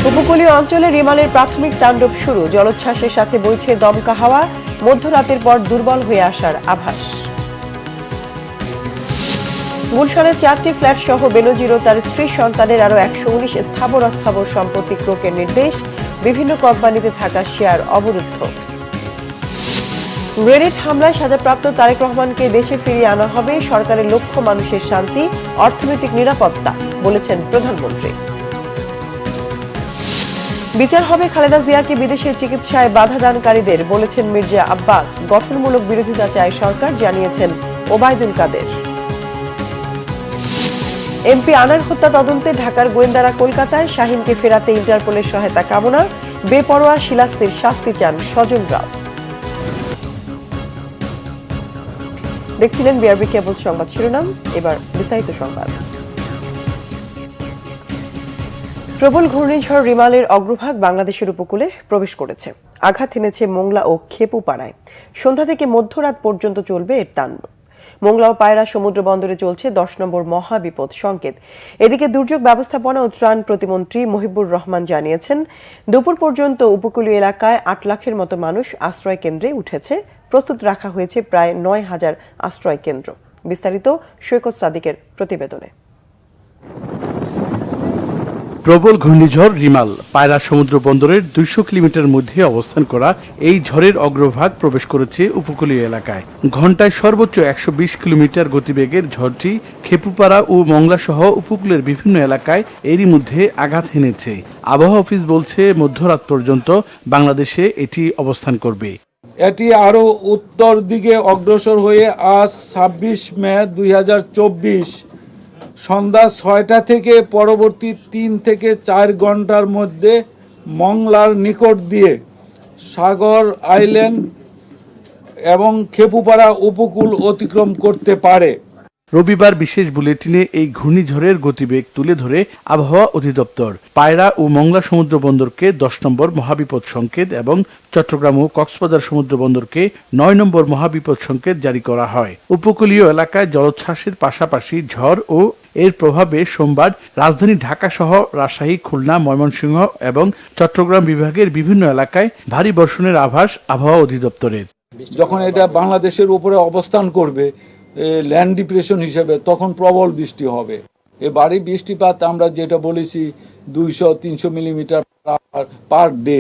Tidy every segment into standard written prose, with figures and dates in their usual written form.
উপকূলীয় অঞ্চলে রিমালের প্রাথমিক তাণ্ডব শুরু। জলোচ্ছ্বাসের সাথে বইছে দমকা হাওয়া। মধ্যরাতের পর দুর্বল হয়ে আসার আভাস। গুলশানের 4টি ফ্ল্যাট সহ বেনজির ও তার স্ত্রী সন্তানের আরো 119 স্থাবর অস্থাবর সম্পত্তি ক্রোকের নির্দেশ। বিভিন্ন কোম্পানিতে থাকা শেয়ার অবরুদ্ধ। গ্রেনেড হামলায় সাজাপ্রাপ্ত তারেক রহমানকে দেশে ফিরিয়ে আনা হবে। সরকারের লক্ষ্য মানুষের শান্তি, অর্থনৈতিক নিরাপত্তা, বলেছেন প্রধানমন্ত্রী। বিচার হবে খালেদা জিয়াকে বিদেশে চিকিৎসায় বাধা দানকারীদের, বলেছেন মির্জা আব্বাস। গঠনমূলক বিরোধিতা চায় সরকার, জানিয়েছেন ওবায়দুল কাদের। এমপি আনার হত্যা তদন্তে ঢাকার গোয়েন্দারা কলকাতায়। শাহীনকে ফেরাতে ইন্টারপোলের সহায়তা কামনা। বেপরোয়া শিলাস্তির শাস্তি চান স্বজনরাও। দেখছিলেন বিআরবি কেবল সংবাদ শিরোনাম, এবার বিস্তারিত সংবাদ। প্রবল ঘূর্ণিঝড় রিমালের অগ্রভাগ বাংলাদেশের উপকূলে প্রবেশ করেছে। আঘাত এনেছে মোংলা ও খেপুপাড়ায়। সন্ধ্যা থেকে মধ্যরাত পর্যন্ত চলবে এর তাণ্ডব। মোংলা ও পায়রা সমুদ্র বন্দরে চলছে 10 নম্বর মহাবিপদ সংকেত। এদিকে দুর্যোগ ব্যবস্থাপনা ও ত্রাণ প্রতিমন্ত্রী মহিবুর রহমান জানিয়েছেন, দুপুর পর্যন্ত উপকূলীয় এলাকায় 8 লাখের মতো মানুষ আশ্রয় কেন্দ্রে উঠেছে। প্রস্তুত রাখা হয়েছে প্রায় 9,000 আশ্রয় কেন্দ্র। বিস্তারিত সৈকত সাদিকের প্রতিবেদনে। প্রবল ঘূর্ণিঝড় রিমাল পায়রা সমুদ্র বন্দরের 200 কিলোমিটার মধ্যে অবস্থান করা এই ঝড়ের অগ্রভাগ প্রবেশ করেছে উপকূলীয় এলাকায়। ঘন্টায় সর্বোচ্চ 120 কিলোমিটার গতিবেগের ঝড়টি খেপুপাড়া ও মংলা সহ উপকূলের বিভিন্ন এলাকায় এরই মধ্যে আঘাত এনেছে। আবহাওয়া অফিস বলছে, মধ্যরাত পর্যন্ত বাংলাদেশে এটি অবস্থান করবে। এটি আরও উত্তর দিকে অগ্রসর হয়ে আজ 26 মে 2024 সন্ধ্যা 6টা থেকে পরবর্তী 3 থেকে 4 ঘন্টার মধ্যে মংলার নিকট দিয়ে সাগর আইল্যান্ড এবং খেপুপাড়া উপকূল অতিক্রম করতে পারে। রবিবার বিশেষ বুলেটিনে এই ঘূর্ণিঝড়ের গতিবেগ তুলে ধরে আবহাওয়া অধিদপ্তর পায়রা ও মংলা সমুদ্র বন্দরকে 10 নম্বর মহাবিপদ সংকেত এবং চট্টগ্রাম ও কক্সবাজার সমুদ্র বন্দরকে 9 নম্বর মহাবিপদ সংকেত জারি করা হয়। উপকূলীয় এলাকায় জলোচ্ছ্বাসের পাশাপাশি ঝড় ও এর প্রভাবে সোমবার রাজধানী ঢাকা সহ রাজশাহী, খুলনা, ময়মনসিংহ এবং চট্টগ্রাম বিভাগের বিভিন্ন এলাকায় ভারী বর্ষণের আভাস আবহাওয়া অধিদপ্তরের। যখন এটা বাংলাদেশের উপরে অবস্থান করবে ল্যান্ড ডিপ্রেশন হিসেবে, তখন প্রবল বৃষ্টি হবে। এবারে বৃষ্টিপাত আমরা যেটা বলেছি 200-300 মিলিমিটার পার ডে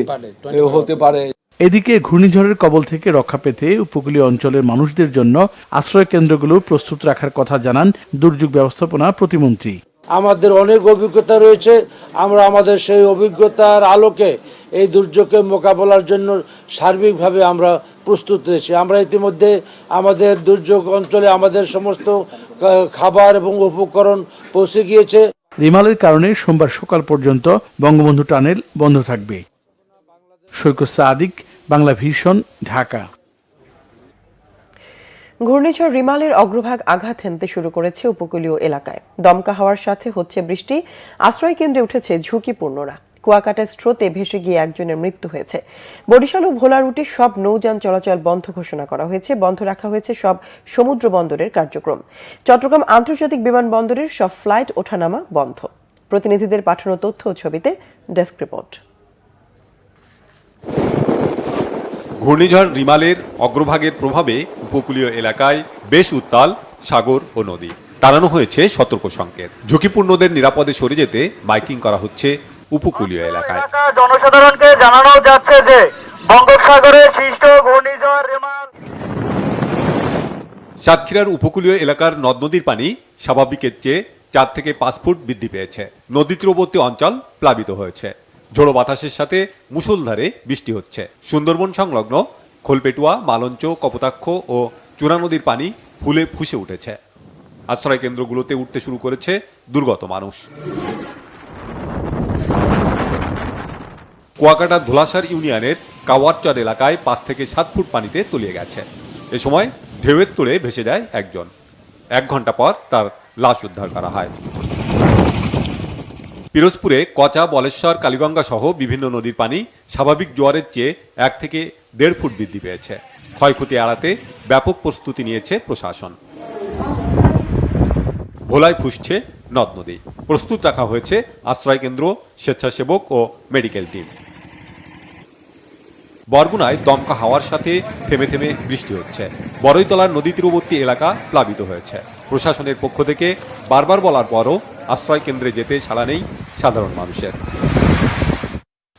হতে পারে। এদিকে ঘূর্ণিঝড়ের কবল থেকে রক্ষা পেতে উপকূলীয় অঞ্চলের মানুষদের জন্য আশ্রয় কেন্দ্রগুলো প্রস্তুত রাখার কথা জানান দুর্যোগ ব্যবস্থাপনা প্রতিমন্ত্রী। আমাদের অনেক অভিজ্ঞতা রয়েছে। আমরা আমাদের সেই অভিজ্ঞতার আলোকে এই দুর্যোগকে মোকাবেলার জন্য সার্বিকভাবে আমরা প্রস্তুত রয়েছি। আমরা ইতিমধ্যে আমাদের দুর্যোগ অঞ্চলে আমাদের সমস্ত খাবার এবং উপকরণ পৌঁছে গিয়েছে। রিমালের কারণে সোমবার সকাল পর্যন্ত বঙ্গবন্ধু টানেল বন্ধ থাকবে। সৈকত সাদিক, বাংলা ভিশন, ঢাকা। ঘূর্ণিঝড় রিমালের অগ্রভাগ আঘাত হেনতে শুরু করেছে উপকূলীয় এলাকায়। দমকা হাওয়ার সাথে হচ্ছে বৃষ্টি। আশ্রয় কেন্দ্রে উঠেছে ঝুঁকিপূর্ণরা। কুয়াকাটার স্রোতে ভেসে গিয়ে একজনের মৃত্যু হয়েছে। বরিশাল ও ভোলা রুটে সব নৌযান চলাচল বন্ধ ঘোষণা করা হয়েছে। বন্ধ রাখা হয়েছে সব সমুদ্র বন্দরের কার্যক্রম। চট্টগ্রাম আন্তর্জাতিক বিমানবন্দরের সব ফ্লাইট ওঠানামা বন্ধ। প্রতিনিধিদের পাঠানো তথ্য ও ছবিতে ডেস্ক রিপোর্ট। ঘূর্ণিঝড় রিমালের অগ্রভাগের প্রভাবে উপকূলীয় এলাকায় বেশ উত্তাল সাগর ও নদী। টানানো হয়েছে সতর্ক সংকেত। ঝুঁকিপূর্ণদের নিরাপদে সরে যেতে মাইকিং করা হচ্ছে উপকূলীয় এলাকায়। জনসাধারণকে জানানো যাচ্ছে যে বঙ্গোপসাগরে সৃষ্ট ঘূর্ণিঝড় রিমাল। সাতক্ষীরার উপকূলীয় এলাকার নদ নদীর পানি স্বাভাবিকের চেয়ে 4 থেকে 5 ফুট বৃদ্ধি পেয়েছে। নদী তীরবর্তী অঞ্চল প্লাবিত হয়েছে। ঝোড়ো বাতাসের সাথে মুষলধারে বৃষ্টি হচ্ছে। সুন্দরবন সংলগ্ন খোলপেটুয়া, মালঞ্চ, কপোতাক্ষ ও চূড়া নদীর পানি ফুলে ফুসে উঠেছে। আশ্রয় কেন্দ্রগুলোতে উঠতে শুরু করেছে দুর্গত মানুষ। কুয়াকাটা ধোলাসার ইউনিয়নের কাওয়ারচর এলাকায় 5 থেকে 7 ফুট পানিতে তলিয়ে গেছে। এ সময় ঢেউয়ের তোড়ে ভেসে যায় একজন। 1 ঘন্টা পর তার লাশ উদ্ধার করা হয়। পিরোজপুরে কচা, বলেশ্বর, কালীগঙ্গা সহ বিভিন্ন নদীর পানি স্বাভাবিক জোয়ারের চেয়ে 1 থেকে 1.5 ফুট বৃদ্ধি পেয়েছে। ক্ষয়ক্ষতি এড়াতে ব্যাপক প্রস্তুতি নিয়েছে প্রশাসন। ভোলায় ফুসছে নদ নদী। প্রস্তুত রাখা হয়েছে আশ্রয় কেন্দ্র, স্বেচ্ছাসেবক ও মেডিকেল টিম। বরগুনায় দমকা হাওয়ার সাথে থেমে থেমে বৃষ্টি হচ্ছে। বড়ইতলার নদী তীরবর্তী এলাকা প্লাবিত হয়েছে। প্রশাসনের পক্ষ থেকে বারবার বলার পরও আশ্রয় কেন্দ্রে যেতে ছাড়া নেই সাধারণ মানুষের।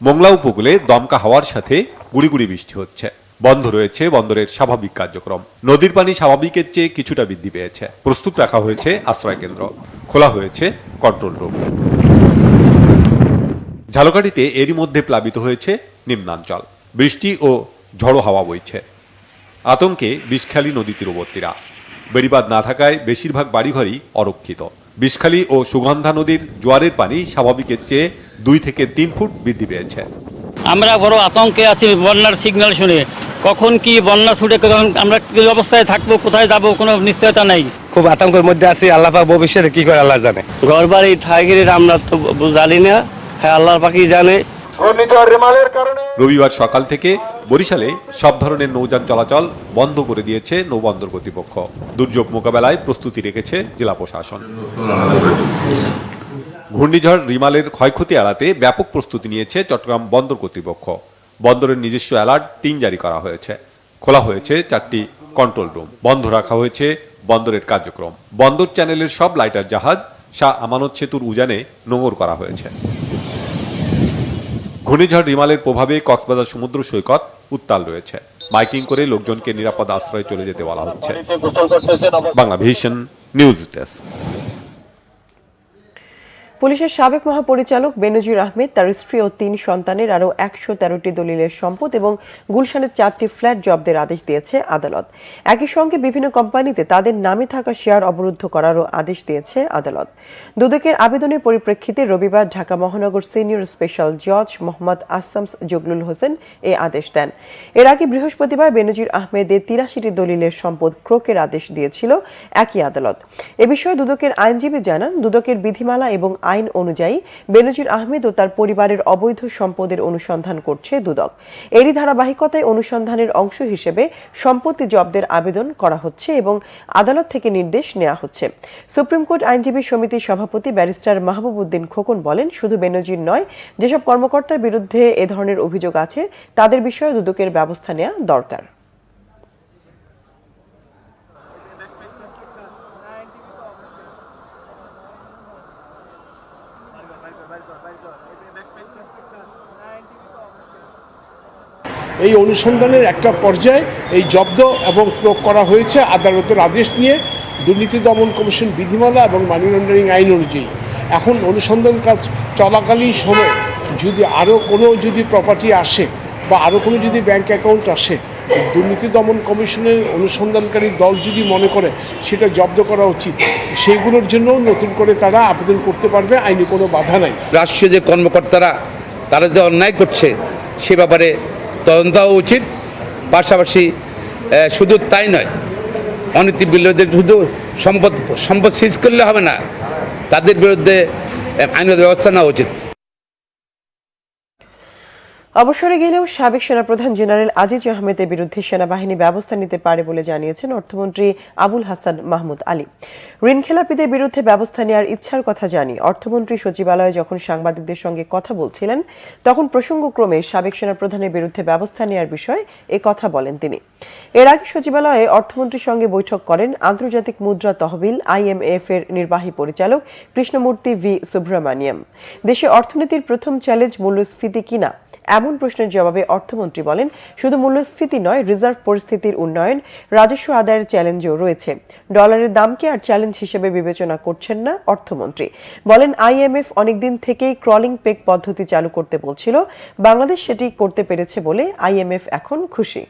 মোংলা উপকূলে দমকা হাওয়ার সাথে গুড়ি গুড়ি বৃষ্টি হচ্ছে। বন্ধ রয়েছে বন্দরের স্বাভাবিক কার্যক্রম। নদীর পানি স্বাভাবিকের চেয়ে কিছুটা বৃদ্ধি পেয়েছে। প্রস্তুত রাখা হয়েছে আশ্রয় কেন্দ্র, খোলা হয়েছে কন্ট্রোল রুম। ঝালকাঠিতে এরই মধ্যে প্লাবিত হয়েছে নিম্নাঞ্চল। বৃষ্টি ও ঝড়ো হাওয়া বইছে। আতঙ্কে বিষখালী নদী তীরবর্তীরা। বেড়িবাঁধ না থাকায় বেশিরভাগ বাড়িঘরই অরক্ষিত। বিষখালী ও সুগন্ধা নদীর জোয়ারের পানি স্বাভাবিকের চেয়ে 2 থেকে 3 ফুট বৃদ্ধি পেয়েছে। আমরা বড় আতঙ্কে আছি বন্যার সিগন্যাল শুনে। কখন কি বন্যা ছুটে আমরা কি অবস্থায় থাকবো, কোথায় যাব, কোনো নিশ্চয়তা নাই। খুব আতঙ্কের মধ্যে আছি। আল্লাহ পাক ভবিষ্যতে কি করে আল্লাহ জানে। ঘর বাড়ি ঠাইগিরি আমরা তো জানি না, হ্যাঁ আল্লাহর পাকি জানে। ঘূর্ণিঝড় রেমালের কারণে রবিবার সকাল থেকে বরিশালে সব ধরনের নৌযান চলাচল বন্ধ করে দিয়েছে নৌবন্দর কর্তৃপক্ষ। দুর্যোগ মোকাবেলায় প্রস্তুতি রেখেছে জেলা প্রশাসন। ঘূর্ণিঝড় রিমালের ক্ষয়ক্ষতি এড়াতে ব্যাপক প্রস্তুতি নিয়েছে চট্টগ্রাম বন্দর কর্তৃপক্ষ। বন্দরের নিজস্ব অ্যালার্ট 3 জারি করা হয়েছে। খোলা হয়েছে 4টি কন্ট্রোল রুম। বন্ধ রাখা হয়েছে বন্দরের কার্যক্রম। বন্দর চ্যানেলের সব লাইটার জাহাজ শাহ আমানত সেতুর উজানে নোঙর করা হয়েছে। ঘূর্ণিঝড় রিমালের প্রভাবে কক্সবাজার সমুদ্র সৈকত উত্তাল রয়েছে। মাইকিং করে লোকজনকে নিরাপদ আশ্রয়ে চলে যেতে বলা হচ্ছে। Bangla vision news desk. পুলিশের সাবেক মহাপরিচালক বেনজির আহমেদ, তার স্ত্রী ও 3 সন্তানের আরও 113টি দলিলের সম্পদ এবং গুলশানের 4টি ফ্ল্যাট জব্দের আদেশ দিয়েছে আদালত। একই সঙ্গে বিভিন্ন কোম্পানিতে তাদের নামে থাকা শেয়ার অবরুদ্ধ করারও আদেশ দিয়েছে আদালত। দুদকের আবেদনের পরিপ্রেক্ষিতে রবিবার ঢাকা মহানগর সিনিয়র স্পেশাল জজ মোহাম্মদ আসামস জগলুল হোসেন এ আদেশ দেন। এর আগে বৃহস্পতিবার বেনজির আহমেদের 83টি দলিলের সম্পদ ক্রোকের আদেশ দিয়েছিল একই আদালত। এ বিষয়ে দুদকের আইনজীবী জানান, দুদকের বিধিমালা এবং আইন অনুযায়ী বেনজির আহমেদ ও তার পরিবারের অবৈধ সম্পদের অনুসন্ধান করছে দুদক। এরই ধারাবাহিকতায় অনুসন্ধানের অংশ হিসেবে সম্পত্তি জব্দের আবেদন করা হচ্ছে এবং আদালত থেকে নির্দেশ নেওয়া হচ্ছে। সুপ্রিম কোর্ট আইনজীবী সমিতির সভাপতি ব্যারিস্টার মাহবুব উদ্দিন খোকন বলেন, শুধু বেনজির নয়, যেসব কর্মকর্তার বিরুদ্ধে এ ধরনের অভিযোগ আছে তাদের বিষয়ে দুদকের ব্যবস্থা নেওয়া দরকার। এই অনুসন্ধানের একটা পর্যায়ে এই জব্দ এবং প্রয়োগ করা হয়েছে আদালতের আদেশ নিয়ে দুর্নীতি দমন কমিশন বিধিমালা এবং মানি লন্ডারিং আইন অনুযায়ী। এখন অনুসন্ধান কাজ চলাকালীন সময়ে যদি আরও কোনো প্রপার্টি আসে বা আরও কোনো ব্যাংক অ্যাকাউন্ট আসে, দুর্নীতি দমন কমিশনের অনুসন্ধানকারী দল যদি মনে করে সেটা জব্দ করা উচিত, সেইগুলোর জন্য নতুন করে তারা আবেদন করতে পারবে, আইনি কোনো বাধা নাই। রাষ্ট্রীয় যে কর্মকর্তারা তারা যে অন্যায় করছে সে ব্যাপারে তদন্ত হওয়া উচিত। পাশাপাশি শুধু তাই নয়, অনীতি বিরোধীদের শুধু সম্পদ সিজ করলে হবে না, তাদের বিরুদ্ধে আইনগত ব্যবস্থা নেওয়া উচিত। অবসরে গেলেও সাবেক সেনাপ্রধান জেনারেল আজিজ আহমেদের বিরুদ্ধে সেনাবাহিনী ব্যবস্থা নিতে পারে বলে জানিয়েছেন অর্থমন্ত্রী আবুল হাসান মাহমুদ আলী। ঋণখেলাপিদের বিরুদ্ধে ব্যবস্থা নেওয়ার ইচ্ছার কথা জানি অর্থমন্ত্রী সচিবালয়ে যখন সাংবাদিকদের সঙ্গে কথা বলছিলেন, তখন প্রসঙ্গক্রমে সাবেক সেনাপ্রধানের বিরুদ্ধে ব্যবস্থা নেওয়ার বিষয়ে এ কথা বলেন তিনি। এর আগে সচিবালয়ে অর্থমন্ত্রীর সঙ্গে বৈঠক করেন আন্তর্জাতিক মুদ্রা তহবিল IMF এর নির্বাহী পরিচালক কৃষ্ণমূর্তি ভি সুব্রমণিয়াম। দেশে অর্থনীতির প্রথম চ্যালেঞ্জ মূল্যস্ফীতি কিনা, এমন প্রশ্নের জবাবে অর্থমন্ত্রী বলেন, শুধু মূল্যস্ফীতি নয়, রিজার্ভ পরিস্থিতির উন্নয়ন, রাজস্ব আদায়ের চ্যালেঞ্জও রয়েছে। ডলারের দামকে আর চ্যালেঞ্জ হিসেবে বিবেচনা করছেন না অর্থমন্ত্রী। বলেন, IMF অনেকদিন থেকেই ক্রলিং পেগ পদ্ধতি চালু করতে বলছিল, বাংলাদেশ সেটি করতে পেরেছে বলে IMF এখন খুশি।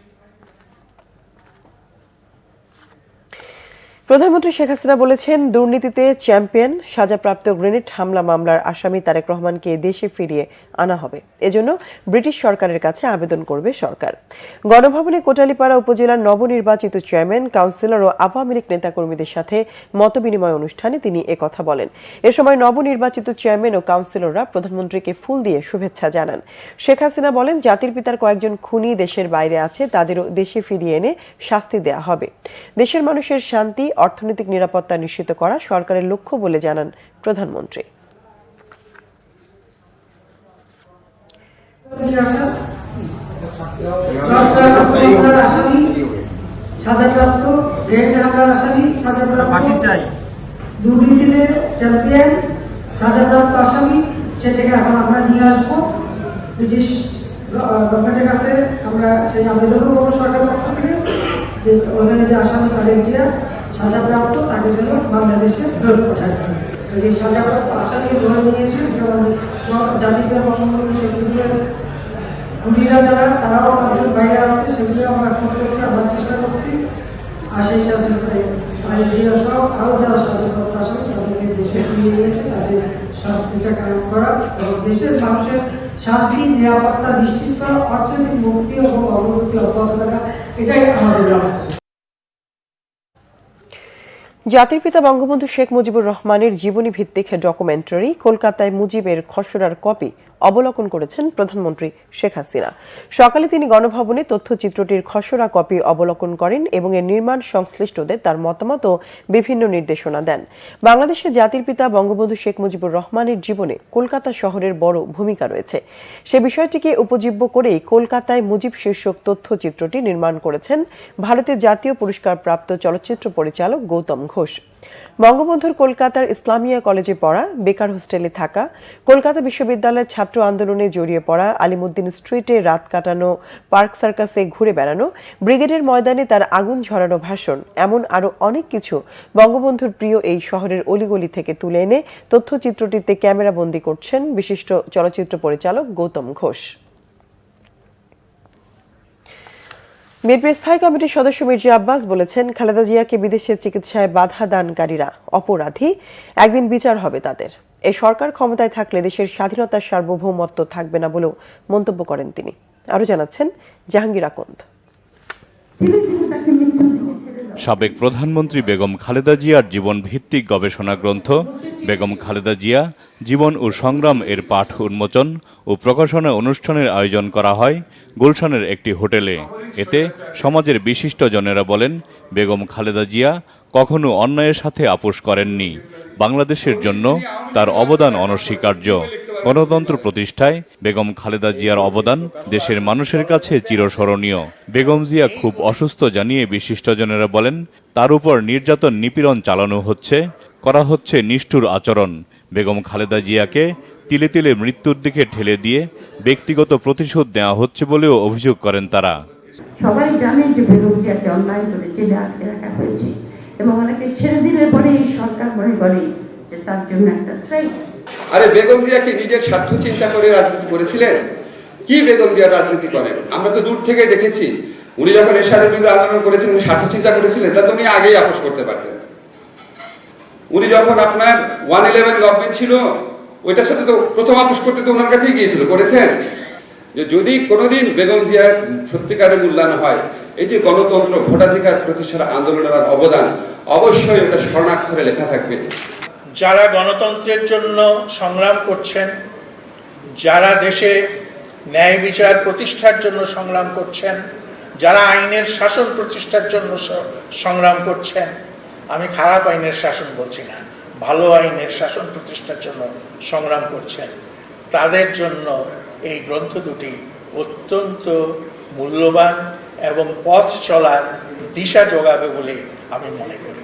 প্রধানমন্ত্রী শেখ হাসিনা বলেছেন, দুর্নীতিতে চ্যাম্পিয়ন সাজাপ্রাপ্ত গ্রেনেড হামলা মামলার আসামি তারেক রহমানকে দেশে ফিরিয়ে আনা হবে। এজন্য ব্রিটিশ সরকারের কাছে আবেদন করবে সরকার। গণভবনে কোটালীপাড়া উপজেলার নবনির্বাচিত চেয়ারম্যান, কাউন্সিলর ও আওয়ামী লীগ নেতাকর্মীদের সাথে মতবিনিময় অনুষ্ঠানে তিনি একথা বলেন। এ সময় নবনির্বাচিত চেয়ারম্যান ও কাউন্সিলররা প্রধানমন্ত্রীকে ফুল দিয়ে শুভেচ্ছা জানান। শেখ হাসিনা বলেন, জাতির পিতার কয়েকজন খুনি দেশের বাইরে আছে, তাদেরও দেশে ফিরিয়ে এনে শাস্তি দেয়া হবে। দেশের মানুষের শান্তি, অর্থনৈতিক নিরাপত্তা নিশ্চিত করা সরকারের লক্ষ্য বলে জানান প্রধানমন্ত্রী। নিয়ে আসা 10টা হামলার আসামি সাজাপ্রাপ্ত, ব্রেন হামলার আসামি সাজাপ্রাপ্ত, দুর্নীতিতে চ্যাম্পিয়ন সাজাপ্রাপ্ত আসামি, সেটাকে এখন আমরা নিয়ে আসবো ব্রিটিশ গভর্নমেন্টের কাছে। আমরা সেই আবেদনও করবো সরকার পক্ষ থেকে যে ওখানে যে আসামি তাদের যে সাজাপ্রাপ্ত তাকে যেন বাংলাদেশে ফেরত পাঠায়। যে সাজাপ্রাপ্ত আসামি ধরে নিয়েছে যেমন জাতির বঙ্গবন্ধু শেখ মুজিবের খুনিরা যারা তারাও আমাদের বাইরে আছে, সেগুলো আমরা খোঁজ করছি, আমরা চেষ্টা করছি। আর সেই সাথে সহ আরও যারা সাজাপ্রাপ্ত আসামি তাদেরকে দেশে ফিরিয়ে নিয়েছে, তাদের শাস্তিটা কায়েম করা এবং দেশের মানুষের শান্তি নিরাপত্তা নিশ্চিত করা, অর্থনৈতিক মুক্তি এবং অগ্রগতি অব্যাহত রাখা, এটাই আমাদের লক্ষ্য। জাতির পিতা বঙ্গবন্ধু শেখ মুজিবুর রহমানের জীবনী ভিত্তিক ডকুমেন্টারি কলকাতায় মুজিবের খসড়ার কপি অবলোকন করেছেন প্রধানমন্ত্রী শেখ হাসিনা। সকালে তিনি গণভবনে তথ্যচিত্রটির খসড়া কপি অবলোকন করেন এবং এর নির্মাণ সংশ্লিষ্টদের তার মতামত ও বিভিন্ন নির্দেশনা দেন। বাংলাদেশের জাতির পিতা বঙ্গবন্ধু শেখ মুজিবুর রহমানের জীবনে কলকাতা শহরের বড় ভূমিকা রয়েছে। সে বিষয়টিকে উপজীব্য করেই কলকাতায় মুজিব শীর্ষক তথ্যচিত্রটি নির্মাণ করেছেন ভারতের জাতীয় পুরস্কারপ্রাপ্ত চলচ্চিত্র পরিচালক গৌতম ঘোষ। বঙ্গবন্ধুর কলকাতার ইসলামিয়া কলেজে পড়া, বেকার হোস্টেলে থাকা, কলকাতা বিশ্ববিদ্যালয়ের ছাত্র আন্দোলনে জড়িয়ে পড়া, আলিমুদ্দিন স্ট্রিটে রাত কাটানো, পার্ক সার্কাসে ঘুরে বেড়ানো, ব্রিগেডের ময়দানে তার আগুন ঝরানো ভাষণ, এমন আরো অনেক কিছু বঙ্গবন্ধুর প্রিয় এই শহরের অলিগলি থেকে তুলে এনে তথ্যচিত্রটিতে ক্যামেরাবন্দি করছেন বিশিষ্ট চলচ্চিত্র পরিচালক গৌতম ঘোষ। বিএনপির স্থায়ী কমিটির সদস্য মির্জা আব্বাস বলেছেন, খালেদা জিয়াকে বিদেশে চিকিৎসায় বাধা দানকারীরা অপরাধী, একদিন বিচার হবে তাদের। এই সরকার ক্ষমতায় থাকলে দেশের স্বাধীনতার সার্বভৌমত্ব থাকবে না বলেও মন্তব্য করেন তিনি। আরো জানাচ্ছেন জাহাঙ্গীর আকন্দ। সাবেক প্রধানমন্ত্রী বেগম খালেদা জিয়ার জীবন ভিত্তিক গবেষণা গ্রন্থ বেগম খালেদা জিয়া জীবন ও সংগ্রাম এর পাঠ উন্মোচন ও প্রকাশনা অনুষ্ঠানের আয়োজন করা হয় গুলশানের একটি হোটেলে। এতে সমাজের বিশিষ্টজনেরা বলেন, বেগম খালেদা জিয়া কখনো অন্যায়ের সাথে আপোষ করেননি। বাংলাদেশের জন্য তার অবদান অনস্বীকার্য। গণতন্ত্র প্রতিষ্ঠায় বেগম খালেদা জিয়ার অবদান দেশের মানুষের কাছে চিরস্মরণীয়। বেগম জিয়া খুব অসুস্থ জানিয়ে বিশিষ্টজনেরা বলেন, তার উপর নির্যাতন নিপীড়ন চালানো হচ্ছে, করা হচ্ছে নিষ্ঠুর আচরণ। বেগম খালেদা জিয়াকে তিলে তিলে মৃত্যুর দিকে ঠেলে দিয়ে ব্যক্তিগত প্রতিশোধ নেওয়া হচ্ছে বলেও অভিযোগ করেন তারা। সবাই জানেন যে বেগম জিয়াকে অন্যায় করে জেলে আটকে রাখা হয়েছে এবং অনেকে ছেড়ে দিলে পরে এই সরকার মনে করে যে তার জন্য একটা থ্রেট। আরে বেগম জিয়া কি নিজের স্বার্থ চিন্তা করে রাজনীতি করেছিলেন? কি বেগম জিয়া রাজনীতি করেন? আমরা তো দূর থেকে দেখেছি, উনি যখন এরশাদের বিরুদ্ধে আন্দোলন করেছেন উনি স্বার্থ চিন্তা করেছিলেন, তা তো উনি আগেই আপোষ করতে পারতেন। উনি যখন আপনার 111 গভর্নমেন্ট ছিল ওইটার সাথে তো প্রথম আপোষ করতে তো ওনার কাছেই গিয়েছিল, করেছেন। যে যদি কোনোদিন বেগম জিয়ার সত্যিকারের মূল্যায়ন হয়, এই যে গণতন্ত্র ভোটাধিকার প্রতিষ্ঠার আন্দোলনের অবদান অবশ্যই ওটা স্বর্ণাক্ষরে লেখা থাকবে। যারা গণতন্ত্রের জন্য সংগ্রাম করছেন, যারা দেশে ন্যায় বিচার প্রতিষ্ঠার জন্য সংগ্রাম করছেন, যারা আইনের শাসন প্রতিষ্ঠার জন্য সংগ্রাম করছেন, আমি খারাপ আইনের শাসন বলছি না, ভালো আইনের শাসন প্রতিষ্ঠার জন্য সংগ্রাম করছেন, তাদের জন্য এই গ্রন্থ দুটি অত্যন্ত মূল্যবান এবং পথ চলার দিশা যোগাবে বলে আমি মনে করি।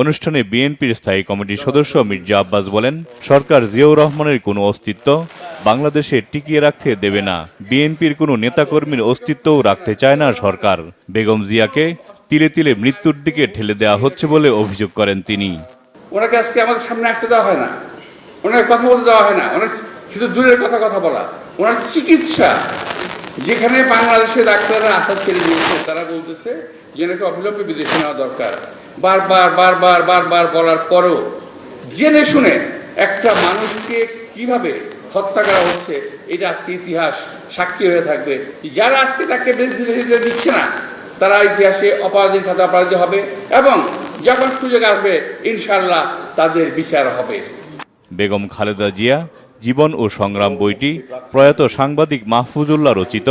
অনুষ্ঠানে বিএনপির স্থায়ী কমিটির সদস্য মির্জা আব্বাস বলেন, সরকার জিয়াউর রহমানের কোনো অস্তিত্ব বাংলাদেশে টিকিয়ে রাখতে দেবে না। বিএনপির কোনো নেতাকর্মীর অস্তিত্বও রাখতে চায় না সরকার। বেগম জিয়াকে তিলে তিলে মৃত্যুর দিকে ঠেলে দেওয়া হচ্ছে বলে অভিযোগ করেন তিনি। ওনাকে আজকে আমাদের সামনে আসতে দেওয়া হয় না, ওনার কথা বলতে দেওয়া হয় না, ওনার শুধু দূরের কথা বলা। ওনার চিকিৎসা যেখানে বাংলাদেশে ডাক্তাররা আশা ছেড়ে দিয়েছে, তারা বলতেছে যে নাকি অবিলম্বে বিদেশে নেওয়া দরকার। বারবার বলার পরও জেনে শুনে একটা মানুষকে কিভাবে হত্যা করা হচ্ছে, এটা আজকে ইতিহাস সাক্ষী হয়ে থাকবে। যারা আজকে তাকে বিদেশে দিচ্ছে না, তারা ইতিহাসে অপরাধীর খাতে অপরাধী হবে এবং যখন সুযোগ আসবে ইনশাআল্লাহ তাদের বিচার হবে। বেগম খালেদা জিয়া জীবন ও সংগ্রাম বইটি প্রয়াত সাংবাদিক মাহফুজুল্লাহ রচিত।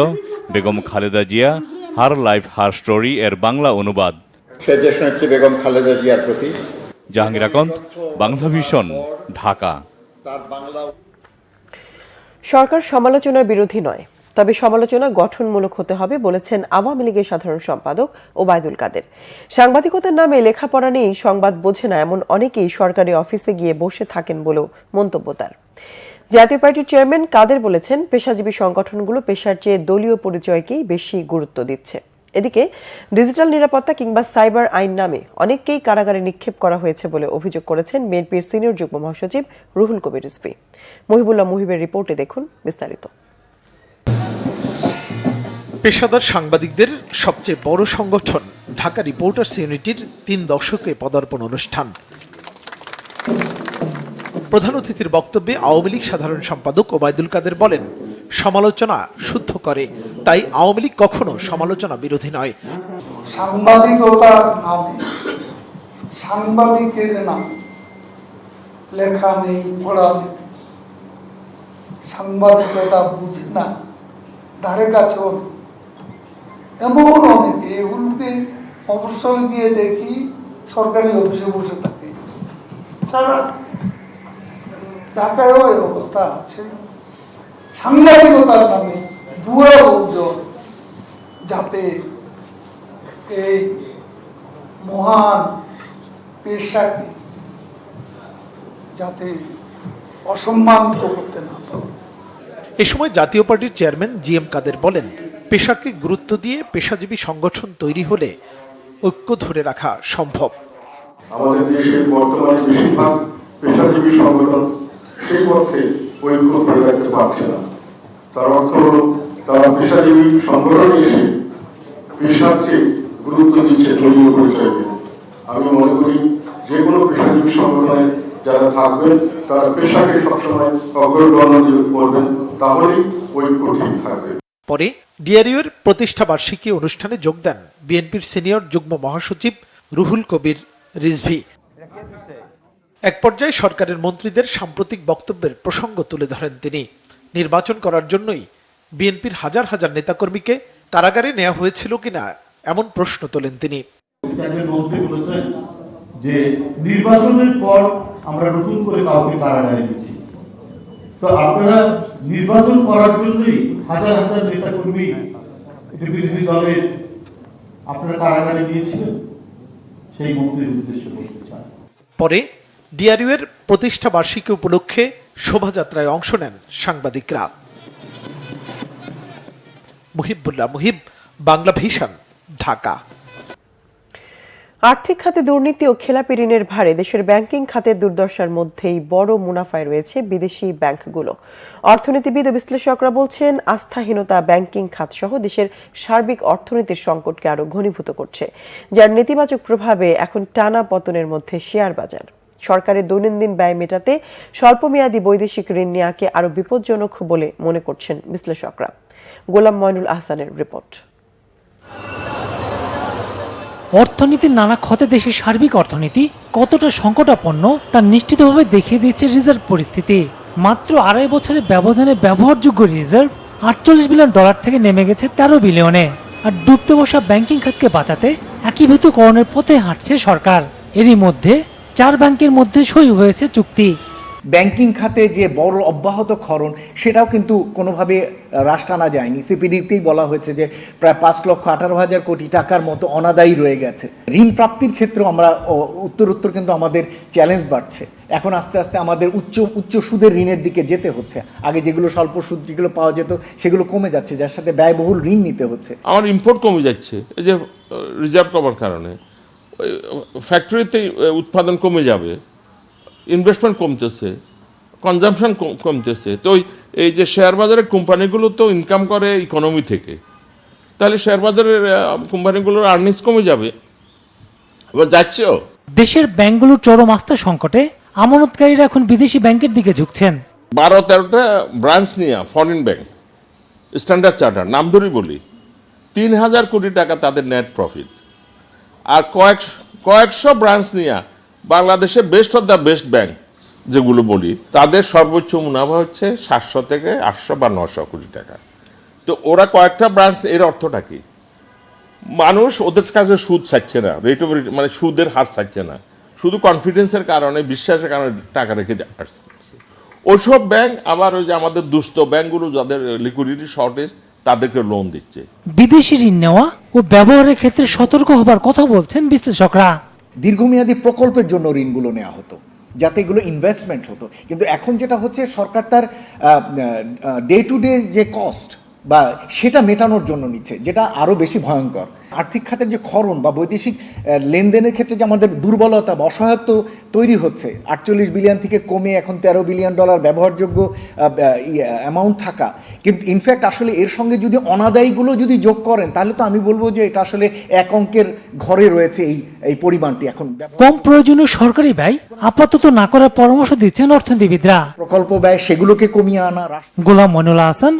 Begum Khaleda Zia her life her story এর বাংলা অনুবাদ। বেগম খালেদা জিয়ার প্রতি জাহাঙ্গীর আকন্দ, বাংলা ভিশন, ঢাকা। সরকার সমালোচনার বিরোধী নয়, তবে সমালোচনা গঠনমূলক হতে হবে বলেছেন আওয়ামী লীগের সাধারণ সম্পাদক ওবায়দুল কাদের। সাংবাদিকতার নামে লেখাপড়া নেই, সংবাদ বোঝে না এমন অনেকেই সরকারি অফিসে গিয়ে বসে থাকেন বলেও মন্তব্য তার। জাতীয় পার্টির চেয়ারম্যান কাদের বলেছেন, পেশাজীবী সংগঠনগুলো পেশার চেয়ে দলীয় পরিচয়কেই বেশি গুরুত্ব দিচ্ছে। এদিকে ডিজিটাল নিরাপত্তা কিংবা সাইবার আইন নামে অনেককেই কারাগারে নিক্ষেপ করা হয়েছে বলে অভিযোগ করেছেন বিএনপির সিনিয়র যুগ্ম মহাসচিব রুহুল কবির রিজভী। মহিবুল্লাহ মুহিবের রিপোর্টে দেখুন বিস্তারিত। পেশাদার সাংবাদিকদের সবচেয়ে বড় সংগঠন ঢাকা রিপোর্টার্স ইউনিটির 3 দশকে পদার্পণ অনুষ্ঠান। প্রধান অতিথির বক্তব্যে আওয়ামী লীগ সাধারণ সম্পাদক ওবায়দুল কাদের বলেন, সমালোচনা শুদ্ধ করে, তাই আওয়ামী লীগ কখনো সমালোচনা বিরোধী নয়। সাংবাদিকতার নামে সাংবাদিকের নাম লেখা নেই, পড়া নেই, সাংবাদিকতা বুঝে না, ধারে কাছেও এমন অনেকে উল্টে অবসর দিয়ে দেখি সরকারি অফিসে বসে থাকে। সারা ঢাকায়ও এই অবস্থা আছে। সাংবাদিকতার নামে ভুয়া অভিযোগ যাতে এই মহান পেশাকে যাতে অসম্মানিত করতে না পারে। এ সময় জাতীয় পার্টির চেয়ারম্যান জিএম কাদের বলেন, পেশাকে গুরুত্ব দিয়ে পেশাজীবী সংগঠন তৈরি হলে ঐক্য ধরে রাখা সম্ভব। আমাদের দেশে বর্তমানে বেশিরভাগ পেশাজীবী সংগঠন সেই পথে ঐক্য ধরে রাখতে পারছে না। তার অর্থ হল তারা পেশাজীবী সংগঠনে এসে পেশার চেয়ে গুরুত্ব দিচ্ছে দলীয় পরিচয়কে। আমি মনে করি যে কোনো পেশাজীবী সংগঠনে যারা থাকবেন তারা পেশাকে সবসময় অগ্রগণ্য করবেন, তাহলেই ঐক্য ঠিক থাকবে। পরে ডিআরইউর প্রতিষ্ঠা বার্ষিকী অনুষ্ঠানে যোগ দেন বিএনপির সিনিয়র যুগ্ম মহাসচিব রুহুল কবির রিজভী। এক পর্যায়ে সরকারের মন্ত্রীদের সাম্প্রতিক বক্তব্যের প্রসঙ্গ তুলে ধরেন তিনি। নির্বাচন করার জন্যই বিএনপির হাজার হাজার নেতাকর্মীকে কারাগারে নেওয়া হয়েছিল কিনা এমন প্রশ্ন তোলেন তিনি। মন্ত্রী বলেছেন যে নির্বাচনের পর আমরা নতুন করে কাউকে কারাগারে নিচ্ছি, তো আপনারা নির্বাচন করার জন্যই হাজার হাজার নেতাকর্মী বিরোধী দলের আপনারা কারাগারে নিয়েছিলেন, সেই মন্ত্রীর উদ্দেশ্যে বলতে চান। পরে ডিআরইউ এর প্রতিষ্ঠা বার্ষিকী উপলক্ষে শোভাযাত্রায় অংশ নেন সাংবাদিকরা। মুহিবুল্লাহ মুহিব, বাংলা ভিশন, ঢাকা। আর্থিক খাতে দুর্নীতি ও খেলাপি ঋণের ভারে দেশের ব্যাংকিং খাতের দুর্দশার মধ্যেই বড় মুনাফায় রয়েছে বিদেশি ব্যাংকগুলো। অর্থনীতিবিদ ও বিশ্লেষকরা বলছেন, আস্থাহীনতা ব্যাংকিং খাত সহ দেশের সার্বিক অর্থনীতির সংকটকে আরো ঘনীভূত করছে, যার নেতিবাচক প্রভাবে এখন টানা পতনের মধ্যে শেয়ার বাজার। সরকারের দৈনন্দিন ব্যয় মেটাতে স্বল্পমেয়াদী বৈদেশিক ঋণ নেওয়াকে আরো বিপজ্জনক বলে মনে করছেন বিশ্লেষকরা। গোলাম ময়নুল আহসানের রিপোর্ট। অর্থনীতির নানা খাতে দেশের সার্বিক অর্থনীতি কতটা সংকটাপন্ন তা নিশ্চিতভাবে দেখিয়ে দিচ্ছে রিজার্ভ পরিস্থিতি। মাত্র 2.5 বছরের ব্যবধানে ব্যবহারযোগ্য রিজার্ভ $48 বিলিয়ন থেকে নেমে গেছে 13 বিলিয়নে। আর ডুবতে বসা ব্যাংকিং খাতকে বাঁচাতে একীভূতকরণের পথে হাঁটছে সরকার। এরই মধ্যে 4 ব্যাংকের মধ্যে সই হয়েছে চুক্তি। ব্যাংকিং খাতে যে বড় অব্যাহত ক্ষরণ, সেটাও কিন্তু কোনোভাবে হ্রাস টানা যায়নি। সিপিডিতেই বলা হয়েছে যে প্রায় 5,18,000 কোটি টাকার মতো অনাদায়ী রয়ে গেছে। ঋণ প্রাপ্তির ক্ষেত্রেও আমরা উত্তর কিন্তু আমাদের চ্যালেঞ্জ বাড়ছে। এখন আস্তে আস্তে আমাদের উচ্চ সুদের ঋণের দিকে যেতে হচ্ছে। আগে যেগুলো স্বল্প সুদ যেগুলো পাওয়া যেত সেগুলো কমে যাচ্ছে, যার সাথে ব্যয়বহুল ঋণ নিতে হচ্ছে। আমার ইম্পোর্ট কমে যাচ্ছে, এই যে রিজার্ভ কমার কারণে ফ্যাক্টরিতে উৎপাদন কমে যাবে, ইনভেস্টমেন্ট কমতেছে, কনজাম্পশন কমতেছে। তো এই যে শেয়ার বাজারের কোম্পানিগুলো তো ইনকাম করে ইকোনমি থেকে, তাহলে শেয়ার বাজারের কোম্পানিগুলোর আর্নিংস কমে যাবে, এবার যাচ্ছেও। দেশের ব্যাংকগুলোর চরম আস্থা সংকটে আমানতকারীরা এখন বিদেশি ব্যাংকের দিকে ঝুঁকছেন। 12-13টা ব্রাঞ্চ নিয়ে ফরেন ব্যাংক, স্ট্যান্ডার্ড চার্টার, নাম ধরেই বলি, 3,000 কোটি টাকা তাদের নেট প্রফিট। আর কয়েকশো ব্রাঞ্চ নিয়ে বাংলাদেশে best of the best bank যেগুলো বলি, তাদের সর্বোচ্চ মুনাফা হচ্ছে 700 থেকে 800 বা 900 কোটি টাকা। তো ওরা কয়েকটা ব্রাঞ্চ, এর অর্থটা কি? মানুষ ওদের কাছে সুদ ছাড়ছে না, রেট অফ মানে সুদের হার ছাড়ছে না, শুধু কনফিডেন্সের কারণে, বিশ্বাসের কারণে টাকা রেখে আসছে। ওসব ব্যাংক আবার ওই যে আমাদের দুস্থ ব্যাংকগুলো যাদের লিকুইডিটি শর্টেজ, তাদেরকে লোন দিচ্ছে। বিদেশি ঋণ নেওয়া ও ব্যবহারের ক্ষেত্রে সতর্ক হবার কথা বলছেন বিশ্লেষকরা। দীর্ঘমেয়াদী প্রকল্পের জন্য ঋণগুলো নেওয়া হতো, যাতে এগুলো ইনভেস্টমেন্ট হতো। কিন্তু এখন যেটা হচ্ছে, সরকার তার ডে টু ডে যে কস্ট বা সেটা মেটানোর জন্য নিচ্ছে, যেটা আরও বেশি ভয়ঙ্কর। আর্থিক খাতের যে ক্ষরণ বা বৈদেশিক লেনদেনের ক্ষেত্রে যে আমাদের দুর্বলতা বা অসহায়ত্ব তৈরি হচ্ছে, 48 বিলিয়ন থেকে কমে এখন $13 বিলিয়ন ব্যবহারযোগ্য অ্যামাউন্ট থাকা, কিন্তু ইনফ্যাক্ট আসলে এর সঙ্গে যদি অনাদায়ীগুলো যদি যোগ করেন, তাহলে তো আমি বলবো যে এটা আসলে এক অঙ্কের ঘরে রয়েছে এই পরিমাণটি। এখন কম প্রয়োজনীয় সরকারি ব্যয় আপাতত না করার পরামর্শ দিচ্ছেন অর্থনীতিবিদরা। প্রকল্প ব্যয় সেগুলোকে কমিয়ে আনা। গোলাম মনিরুল হাসান,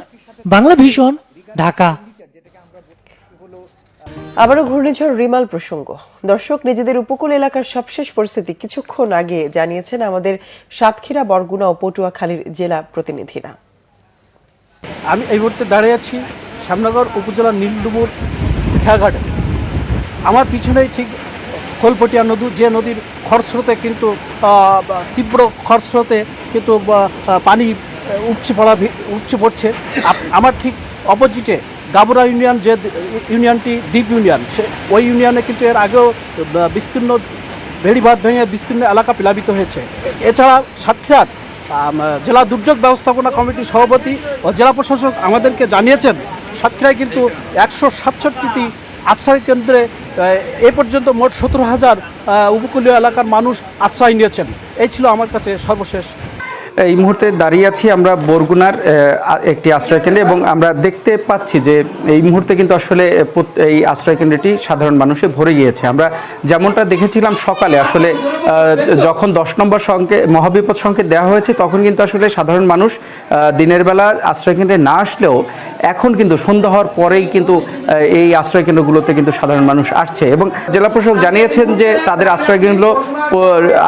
বাংলা ভিশন, ঢাকা। আবারও ঘূর্ণিঝড় রিমাল প্রসঙ্গ। দর্শক, নিজেদের উপকূল এলাকার সবশেষ পরিস্থিতি কিছুক্ষণ আগে জানিয়েছেন আমাদের সাতক্ষীরা, বরগুনা ও পটুয়াখালীর জেলা প্রতিনিধিরা। আমি এই মুহূর্তে দাঁড়িয়ে আছি শ্যামনগর উপজেলার নীলডুমুর খেয়াঘাটে। আমার পিছনেই ঠিক খোলপটিয়া নদী, যে নদীর খরস্রোতে কিন্তু তীব্র খরস্রোতে কিন্তু পানি উপচে পড়ছে। আমার ঠিক অপোজিটে গাবুরা ইউনিয়ন, যে ইউনিয়নটি দ্বীপ ইউনিয়ন, ওই ইউনিয়নে কিন্তু এর আগেও বিস্তীর্ণ ভেড়িবাঁধ ভেঙে বিস্তীর্ণ এলাকা প্লাবিত হয়েছে। এছাড়া সাতক্ষীরার জেলা দুর্যোগ ব্যবস্থাপনা কমিটির সভাপতি ও জেলা প্রশাসক আমাদেরকে জানিয়েছেন, সাতক্ষীরায় কিন্তু 167টি আশ্রয় কেন্দ্রে এ পর্যন্ত মোট 17,000 উপকূলীয় এলাকার মানুষ আশ্রয় নিয়েছেন। এই ছিল আমার কাছে সর্বশেষ। এই মুহূর্তে দাঁড়িয়ে আছি আমরা বরগুনার একটি আশ্রয়কেন্দ্রে, এবং আমরা দেখতে পাচ্ছি যে এই মুহূর্তে কিন্তু আসলে এই আশ্রয়কেন্দ্রটি সাধারণ মানুষে ভরে গিয়েছে। আমরা যেমনটা দেখেছিলাম সকালে, আসলে যখন 10 নম্বর মহাবিপদ সংকেত দেওয়া হয়েছে, তখন কিন্তু আসলে সাধারণ মানুষ দিনের বেলা আশ্রয়কেন্দ্রে না আসলেও এখন কিন্তু সন্ধ্যা হওয়ার পরেই কিন্তু এই আশ্রয়কেন্দ্রগুলোতে কিন্তু সাধারণ মানুষ আসছে। এবং জেলা প্রশাসক জানিয়েছেন যে তাদের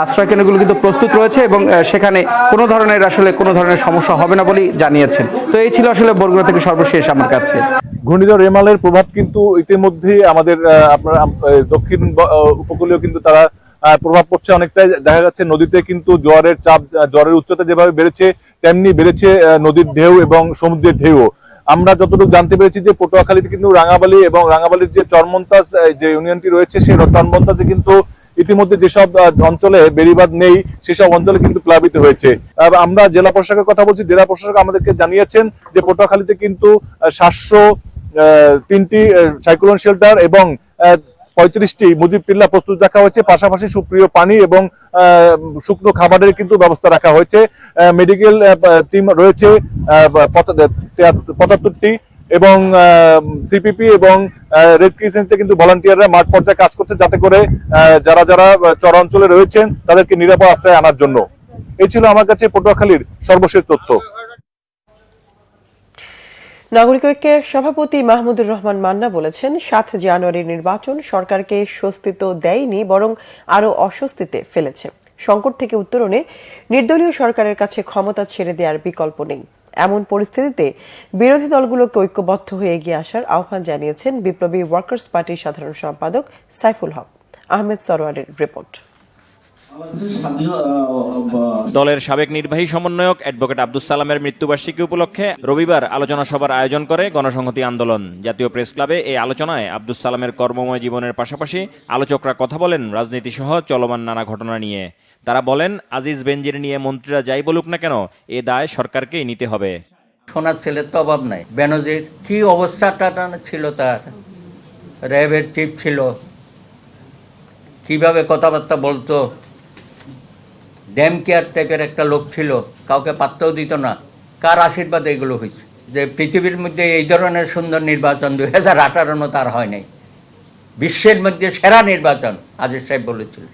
আশ্রয়কেন্দ্রগুলো কিন্তু প্রস্তুত রয়েছে এবং সেখানে কোনো ধরনের সমস্যা হবে না বলেই জানিয়েছেন। তো এই ছিল আসলে বরগুনা থেকে সর্বশেষ আমার কাছে। ঘূর্ণিঝড় রেমালের প্রভাব কিন্তু ইতিমধ্যে আমাদের আপনার দক্ষিণ উপকূলীয় কিন্তু তারা প্রভাব পড়ছে অনেকটাই। দেখা যাচ্ছে নদীতে কিন্তু জোয়ারের চাপ, জোয়ারের উচ্চতা যেভাবে বেড়েছে তেমনি বেড়েছে নদীর ঢেউ এবং সমুদ্রের ঢেউ। আমরা যতটুকু জানতে পেরেছি যে পটুয়াখালীতে কিন্তু রাঙাবালি এবং রাঙাবালির যে চরমন্তাজ যে ইউনিয়নটি রয়েছে, সেই চরমন্তাজে কিন্তু ইতিমধ্যে যেসব অঞ্চলে বেড়িবাঁধ নেই সেসব অঞ্চলে কিন্তু প্লাবিত হয়েছে। আমরা জেলা প্রশাসকের কথা বলছি, জেলা প্রশাসক আমাদেরকে জানিয়েছেন যে পটুয়াখালীতে কিন্তু 703টি সাইক্লোন শেল্টার এবং 35টি মুজিব টিল্লা প্রস্তুত রাখা হয়েছে। পাশাপাশি সুপ্রিয় পানি এবং শুকনো খাবারের কিন্তু ব্যবস্থা রাখা হয়েছে। মেডিকেল টিম রয়েছে 75টি এবং সিপিপি এবং রেড ক্রিসেন্টে কিন্তু ভলান্টিয়াররা মাঠ পর্যায়ে কাজ করছে, যাতে করে যারা চর অঞ্চলে রয়েছেন তাদেরকে নিরাপদ আশ্রয়ে আনার জন্য। এই ছিল আমার কাছে পটুয়াখালীর সর্বশেষ তথ্য। নাগরিক ঐক্যের সভাপতি মাহমুদুর রহমান মান্না বলেছেন, 7 জানুয়ারির নির্বাচন সরকারকে স্বস্তি তো দেয়নি, বরং আরো অস্বস্তিতে ফেলেছে। সংকট থেকে উত্তরণে নির্দলীয় সরকারের কাছে ক্ষমতা ছেড়ে দেওয়ার বিকল্প নেই। এমন পরিস্থিতিতে বিরোধী দলগুলোকে ঐক্যবদ্ধ হয়ে এগিয়ে আসার আহ্বান জানিয়েছেন বিপ্লবী ওয়ার্কার্স পার্টির সাধারণ সম্পাদক সাইফুল হক। আহমেদ সরোয়ারের রিপোর্ট। দলের সাবেক নির্বাহী সমন্বয়ক অ্যাডভোকেট আব্দুস সালামের মৃত্যুবার্ষিকী উপলক্ষে রবিবার আলোচনা সভার আয়োজন করে গণসংহতি আন্দোলন। জাতীয় প্রেস ক্লাবে এই আলোচনায় আব্দুস সালামের কর্মময় জীবনের পাশাপাশি আলোচকরা কথা বলেন রাজনীতি সহ চলমান নানা ঘটনা নিয়ে। তারা বলেন, আজিজ বেনজির নিয়ে মন্ত্রীরা যাই বলুক না কেন, এ দায় সরকারকেই নিতে হবে। সোনার ছেলের তো অভাব নাই। বেনজির কি অবস্থাটা ছিল, তার র্যাবের চিফ ছিল, কিভাবে কথাবার্তা বলতো, ড্যাম কেয়ার টাইপের একটা লোক ছিল, কাউকে পাত্তাও দিত না। কার আশীর্বাদে এগুলো হয়েছে? যে পৃথিবীর মধ্যে এই ধরনের সুন্দর নির্বাচন 2018 মতো আর হয় নাই। বিশ্বের মধ্যে সেরা নির্বাচন আজিজ সাহেব বলেছিল।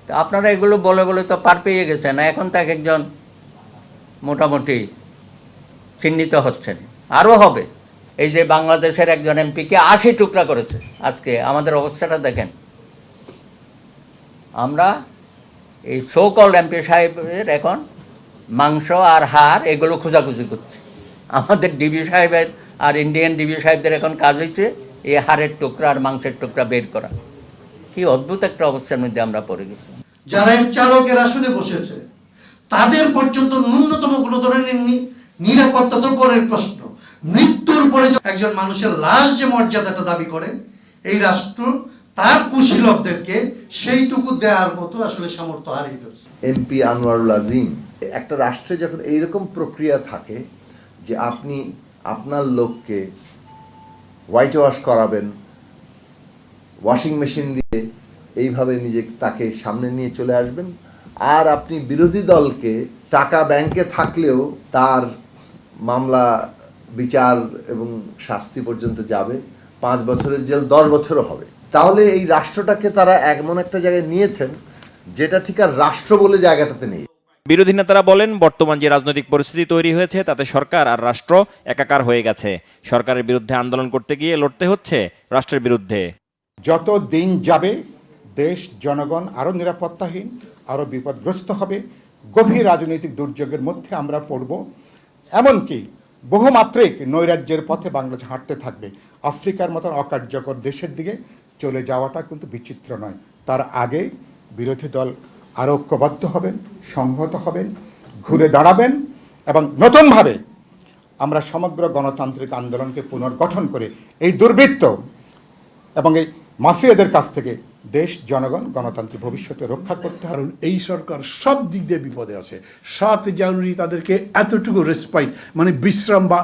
তো আপনারা এগুলো বলে বলে তো পার পেয়ে গেছেন। এখন তাকে একজন মোটামুটি চিহ্নিত হচ্ছেন, আরও হবে। এই যে বাংলাদেশের একজন এমপিকে 80 টুকরা করেছে। আজকে আমাদের অবস্থাটা দেখেন। আমরা এই সোকল এমপি সাহেবের এখন মাংস আর হাড় এগুলো খোঁজাখুঁজি করছে। আমাদের ডিবি সাহেবের আর ইন্ডিয়ান ডিবি সাহেবদের এখন কাজ হয়েছে এই হাড়ের টুকরা আর মাংসের টুকরা বের করা। কি অদ্ভুত একটা অবস্থার মধ্যে আমরা পড়ে গেছি। যারা চালকের আসনে বসেছে তাদের পর্যন্ত ন্যূনতম কোনো ধরনের নিরাপত্তা তো পরের প্রশ্ন। মৃত্যুর পরে একজন মানুষের লাশ যে মর্যাদাটা দাবি করে এই রাষ্ট্র তার কুশীলবদেরকে সেইটুকু দেওয়ার মতো আসলে সামর্থ্য হারিয়ে ফেলছে। এমপি আনোয়ারুল আজিম, একটা রাষ্ট্রে যখন এইরকম প্রক্রিয়া থাকে যে আপনি আপনার লোককে হোয়াইট ওয়াশ করাবেন, ওয়াশিং মেশিন দিয়ে এইভাবে তাকে সামনে নিয়ে চলে আসবেন, আর আপনি বিরোধী দলকে টাকা ব্যাংকে থাকলেও তার মামলা বিচার এবং শাস্তি পর্যন্ত যাবে, 5 বছরের জেল 10 বছরও হবে, তাহলে এই রাষ্ট্রটাকে তারা এমন একটা জায়গায় নিয়েছেন যেটা ঠিক আর রাষ্ট্র বলে জায়গাটাতে নেই। বিরোধী নেতারা বলেন, বর্তমান যে রাজনৈতিক পরিস্থিতি তৈরি হয়েছে তাতে সরকার আর রাষ্ট্র একাকার হয়ে গেছে। সরকারের বিরুদ্ধে আন্দোলন করতে গিয়ে লড়তে হচ্ছে রাষ্ট্রের বিরুদ্ধে। যত দিন যাবে দেশ জনগণ আরও নিরাপত্তাহীন, আরও বিপদগ্রস্ত হবে, গভীর রাজনৈতিক দুর্যোগের মধ্যে আমরা পড়ব, এমনকি বহুমাত্রিক নৈরাজ্যের পথে বাংলাদেশ হাঁটতে থাকবে। আফ্রিকার মতন অকার্যকর দেশের দিকে চলে যাওয়াটা কিন্তু বিচিত্র নয়। তার আগে বিরোধী দল আরও ঐক্যবদ্ধ হবেন, সংহত হবেন, ঘুরে দাঁড়াবেন এবং নতুনভাবে আমরা সমগ্র গণতান্ত্রিক আন্দোলনকে পুনর্গঠন করে এই দুর্বৃত্ত এবং এই মাফিয়াদের কাছ থেকে দেশ জনগণ গণতান্ত্রিক ভবিষ্যতে রক্ষা করতে হবে। কারণ এই সরকার সব দিক দিয়ে বিপদে আছে। 7 জানুয়ারি তাদেরকে এতটুকু রেসপাইট মানে বিশ্রাম বা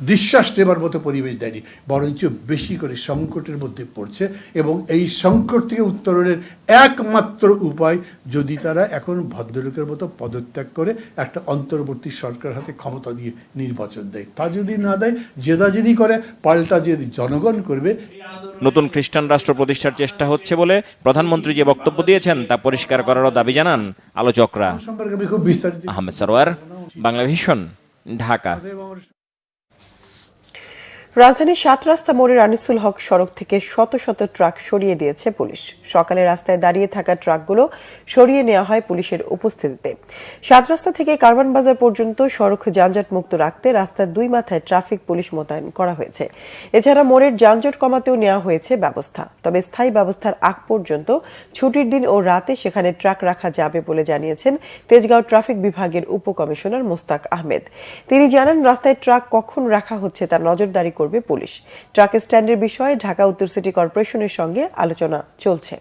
নিঃশ্বাস নেবার মতো পরিবেশ দেয়নি, বরঞ্চ বেশি করে সংকটের মধ্যে পড়ছে। এবং এই সংকট থেকে উত্তরণের একমাত্র উপায় যদি তারা এখন ভদ্রলোকের মতো পদত্যাগ করে একটা অন্তর্বর্তী সরকার হাতে ক্ষমতা দিয়ে নির্বাচন দেয়। তা যদি না দেয়, জেদাজেদি করে, পাল্টা যদি জনগণ করবে। নতুন খ্রিস্টান রাষ্ট্র প্রতিষ্ঠার চেষ্টা হচ্ছে বলে প্রধানমন্ত্রী যে বক্তব্য দিয়েছেন তা পরিষ্কার করারও দাবি জানান আলোচকরা। আহমেদ সরোয়ার, বাংলা ভিশন, ঢাকা। রাজধানীর 7 রাস্তা মোড়ের আনিসুল হক সড়ক থেকে শত শত ট্রাক সরিয়ে দিয়েছে পুলিশ। সকালে রাস্তায় দাঁড়িয়ে থাকা ট্রাকগুলো সরিয়ে নেওয়া হয় পুলিশের উপস্থিতিতে। 7 রাস্তা থেকে কারওয়ান বাজার পর্যন্ত সড়ক যানজট মুক্ত রাখতে রাস্তার 2 মাথায় ট্রাফিক পুলিশ মোতায়েন করা হয়েছে। এছাড়া মোড়ের যানজট কমাতেও নেওয়া হয়েছে ব্যবস্থা। তবে স্থায়ী ব্যবস্থার আগ পর্যন্ত ছুটির দিন ও রাতে সেখানে ট্রাক রাখা যাবে বলে জানিয়েছেন তেজগাঁও ট্রাফিক বিভাগের উপকমিশনার মোস্তাক আহমেদ। তিনি জানান, রাস্তায় ট্রাক কখন রাখা হচ্ছে তার নজরদারি করবে পুলিশ। ট্রাক স্ট্যান্ডের বিষয়ে ঢাকা উত্তর সিটি কর্পোরেশনের সঙ্গে আলোচনা চলছে।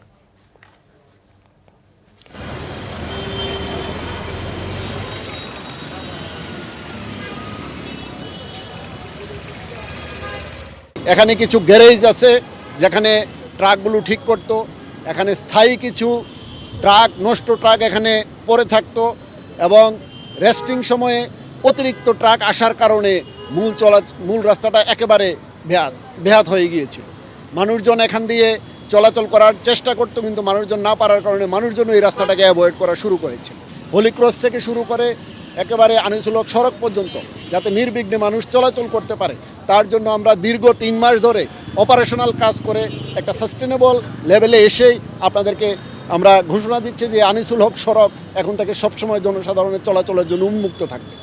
এখানে কিছু গ্যারেজ আছে যেখানে ট্রাকগুলো ঠিক করত, এখানে স্থায়ী কিছু ট্রাক, নষ্ট ট্রাক এখানে পড়ে থাকতো এবং রেস্টিং সময়ে অতিরিক্ত ট্রাক আসার কারণে মূল রাস্তাটা একেবারে বেহাত হয়ে গিয়েছিল। মানুষজন এখান দিয়ে চলাচল করার চেষ্টা করতো, কিন্তু মানুষজন না পারার কারণে মানুষজন এই রাস্তাটাকে অ্যাভয়েড করা শুরু করেছিল। হোলি ক্রস থেকে শুরু করে একেবারে আনিসুল হক সড়ক পর্যন্ত যাতে নির্বিঘ্নে মানুষ চলাচল করতে পারে, তার জন্য আমরা দীর্ঘ 3 মাস ধরে অপারেশনাল কাজ করে একটা সাস্টেনেবল লেভেলে এসেই আপনাদেরকে আমরা ঘোষণা দিচ্ছি যে আনিসুল হক সড়ক এখন থেকে সবসময় জনসাধারণের চলাচলের জন্য উন্মুক্ত থাকবে।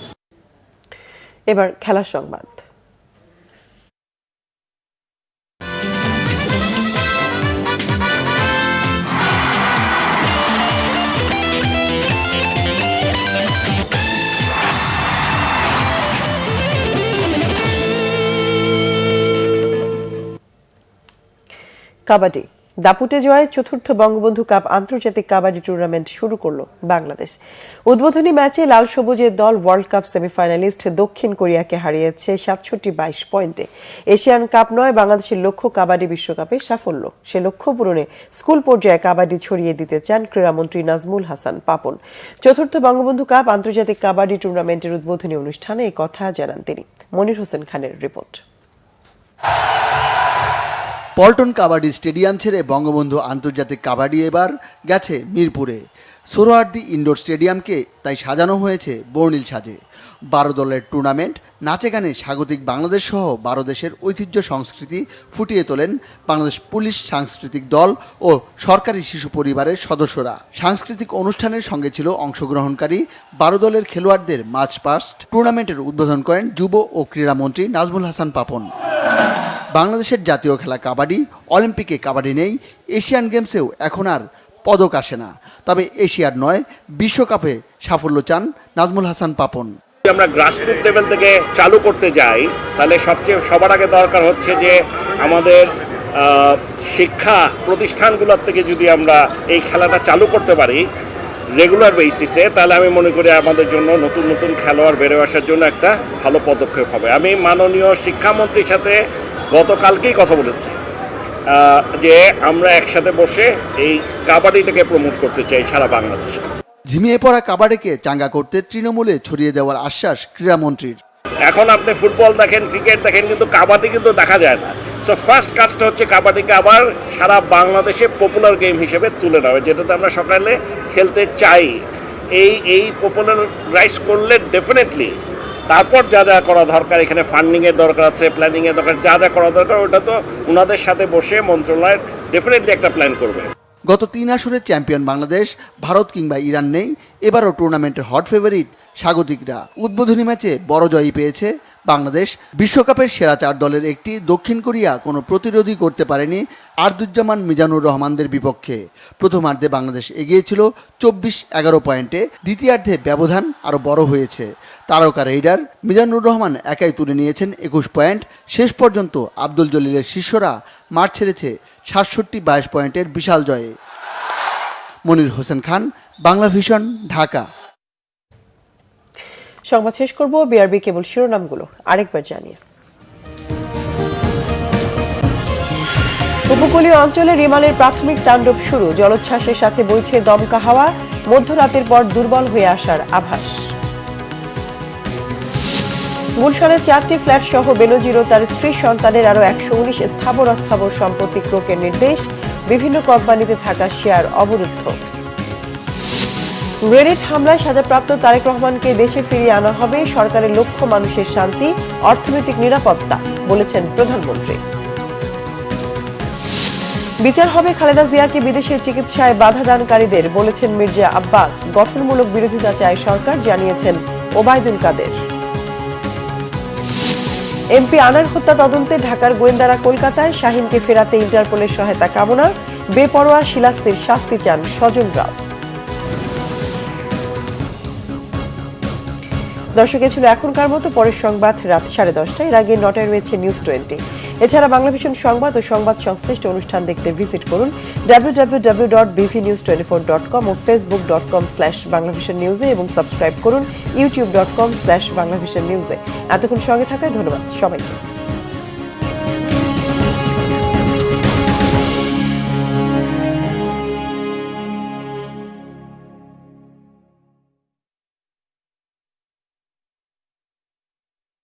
এবার খেলার সংবাদ। কাবাডি দাপুটে জয়ে ৪র্থ বঙ্গবন্ধু কাপ আন্তর্জাতিক কাবাডি টুর্নামেন্ট শুরু করলো বাংলাদেশ। উদ্বোধনী ম্যাচে লাল সবুজের দল ওয়ার্ল্ড কাপ সেমিফাইনালিস্ট দক্ষিণ কোরিয়াকে হারিয়েছে ৬৭-২২ পয়েন্টে। এশিয়ান কাপ নয়, বাংলাদেশের লক্ষ্য কাবাডি বিশ্বকাপের সাফল্য। সে লক্ষ্য পূরণে স্কুল পর্যায়ে কাবাডি ছড়িয়ে দিতে চান ক্রীড়ামন্ত্রী নাজমুল হাসান পাপন। ৪র্থ বঙ্গবন্ধু কাপ আন্তর্জাতিক কাবাডি টুর্নামেন্টের উদ্বোধনী অনুষ্ঠানে এই কথা জানান তিনি। মনির হোসেন খানের রিপোর্ট। পল্টন কাবাডি স্টেডিয়াম ছেড়ে বঙ্গবন্ধু আন্তর্জাতিক কাবাডি এবার গেছে মিরপুরে। সোহরাওয়ার্দী ইনডোর স্টেডিয়ামকে তাই সাজানো হয়েছে বর্ণিল সাজে। 12 দলের টুর্নামেন্ট, নাচে গানে স্বাগতিক বাংলাদেশ সহ 12 দেশের ঐতিহ্য সংস্কৃতি ফুটিয়ে তোলেন বাংলাদেশ পুলিশ সাংস্কৃতিক দল ও সরকারি শিশু পরিবারের সদস্যরা। সাংস্কৃতিক অনুষ্ঠানের সঙ্গে ছিল অংশগ্রহণকারী 12 দলের খেলোয়াড়দের মার্চ পাস্ট। টুর্নামেন্টের উদ্বোধন করেন যুব ও ক্রীড়ামন্ত্রী নাজমুল হাসান পাপন। বাংলাদেশের জাতীয় খেলা কাবাডি, অলিম্পিকে কাবাডি নেই, এশিয়ান গেমসেও এখন আর পদক আসে না। তবে এশিয়ার নয়, বিশ্বকাপে সাফল্য চান নাজমুল হাসান পাপন। যদি আমরা গ্রাসরুট লেভেল থেকে চালু করতে যাই তাহলে সবার আগে দরকার হচ্ছে যে আমাদের শিক্ষা প্রতিষ্ঠানগুলোর থেকে যদি আমরা এই খেলাটা চালু করতে পারি রেগুলার বেসিসে, তাহলে আমি মনে করি আমাদের জন্য নতুন নতুন খেলোয়াড় বেড়ে আসার জন্য একটা ভালো পদক্ষেপ হবে। আমি মাননীয় শিক্ষামন্ত্রীর সাথে গতকালকেই কথা বলেছি যে আমরা একসাথে বসে এই কাবাডিটাকে প্রমোট করতে চাই সারা বাংলাদেশে। ঝিমিয়ে পড়া কাবাডিকে চাঙ্গা করতে তৃণমূলে ছড়িয়ে দেওয়ার আশ্বাস ক্রীড়ামন্ত্রীর। এখন আপনি ফুটবল দেখেন, ক্রিকেট দেখেন, কিন্তু কাবাডি কিন্তু দেখা যায় না। সো ফার্স্ট কাজটা হচ্ছে কাবাডিকে আবার সারা বাংলাদেশে পপুলার গেম হিসেবে তুলে নেওয়া, যেটাতে আমরা সকালে খেলতে চাই। এই পপুলারাইজ করলে ডেফিনেটলি তারপর যা যা করা দরকার, এখানে ফান্ডিংয়ের দরকার আছে, প্ল্যানিংয়ের দরকার, যা যা করা দরকার ওটা তো ওনাদের সাথে বসে মন্ত্রণালয় ডেফিনেটলি একটা প্ল্যান করবে। গত 3 আসরে চ্যাম্পিয়ন বাংলাদেশ, ভারত কিংবা ইরান নেই, এবারও টুর্নামেন্টের হট ফেভারিট স্বাগতিকরা। উদ্বোধনী ম্যাচে বড় জয়ই পেয়েছে বাংলাদেশ। বিশ্বকাপের সেরা 4 দলের একটি দক্ষিণ কোরিয়া কোনো প্রতিরোধই করতে পারেনি আরদুজ্জামান মিজানুর রহমানদের বিপক্ষে। প্রথমার্ধে বাংলাদেশ এগিয়ে ছিল 24-11 পয়েন্টে, দ্বিতীয়ার্ধে ব্যবধান আরও বড় হয়েছে। তারকা রেইডার মিজানুর রহমান একাই তুলে নিয়েছেন 21 পয়েন্ট। শেষ পর্যন্ত আব্দুল জলিলের শিষ্যরা মাঠ ছেড়েছে 67-22 পয়েন্টের বিশাল জয়ে। মনির হোসেন খান, বাংলা ভিশন, ঢাকা। সংবাদ শেষ করব বিআরবি কেবল শিরোনামগুলো আরেকবার জানিয়ে। উপকূলীয় অঞ্চলে রিমালের প্রাথমিক তাণ্ডব শুরু, জলোচ্ছ্বাসের সাথে বইছে দমকা হাওয়া, মধ্যরাতের পর দুর্বল হয়ে আসার আভাস। গুলশানে 4টি ফ্ল্যাট সহ বেনজির ও তার স্ত্রী সন্তানের আরো 119 স্থাবর অস্থাবর সম্পত্তি ক্রোকের নির্দেশ, বিভিন্ন কোম্পানিতে থাকা শেয়ার অবরুদ্ধ। গ্রেনেড হামলায় সাজাপ্রাপ্ত তারেক রহমানকে দেশে ফিরিয়ে আনা হবে, সরকারের লক্ষ্য মানুষের শান্তি, অর্থনৈতিক নিরাপত্তা, বলেছেন প্রধানমন্ত্রী। বিচার হবে খালেদা জিয়াকে বিদেশে চিকিৎসায় বাধা দানকারীদের, বলেছেন মির্জা আব্বাস। গঠনমূলক বিরোধিতা চায় সরকার, জানিয়েছেন ওবায়দুল কাদের। এমপি আনার হত্যা তদন্তে ঢাকার গোয়েন্দারা কলকাতায়, শাহীনকে ফেরাতে ইন্টারপোলের সহায়তা কামনা, বেপরোয়া শিলাস্তির শাস্তি চান স্বজনরাও। দর্শক, ছিল এখনকার মতো। পরের সংবাদ রাত 10:30। এর আগে 9টায় রয়েছে নিউজ 20। এছাড়া বাংলা ভিশন সংবাদ ও সংবাদ সংশ্লিষ্ট অনুষ্ঠান দেখতে ভিজিট করুন www.bvnews24.com ও facebook.com/banglavisionnews এবং সাবস্ক্রাইব করুন youtube.com/banglavisionnews। এতক্ষণ সঙ্গে থাকায় ধন্যবাদ সবাইকে।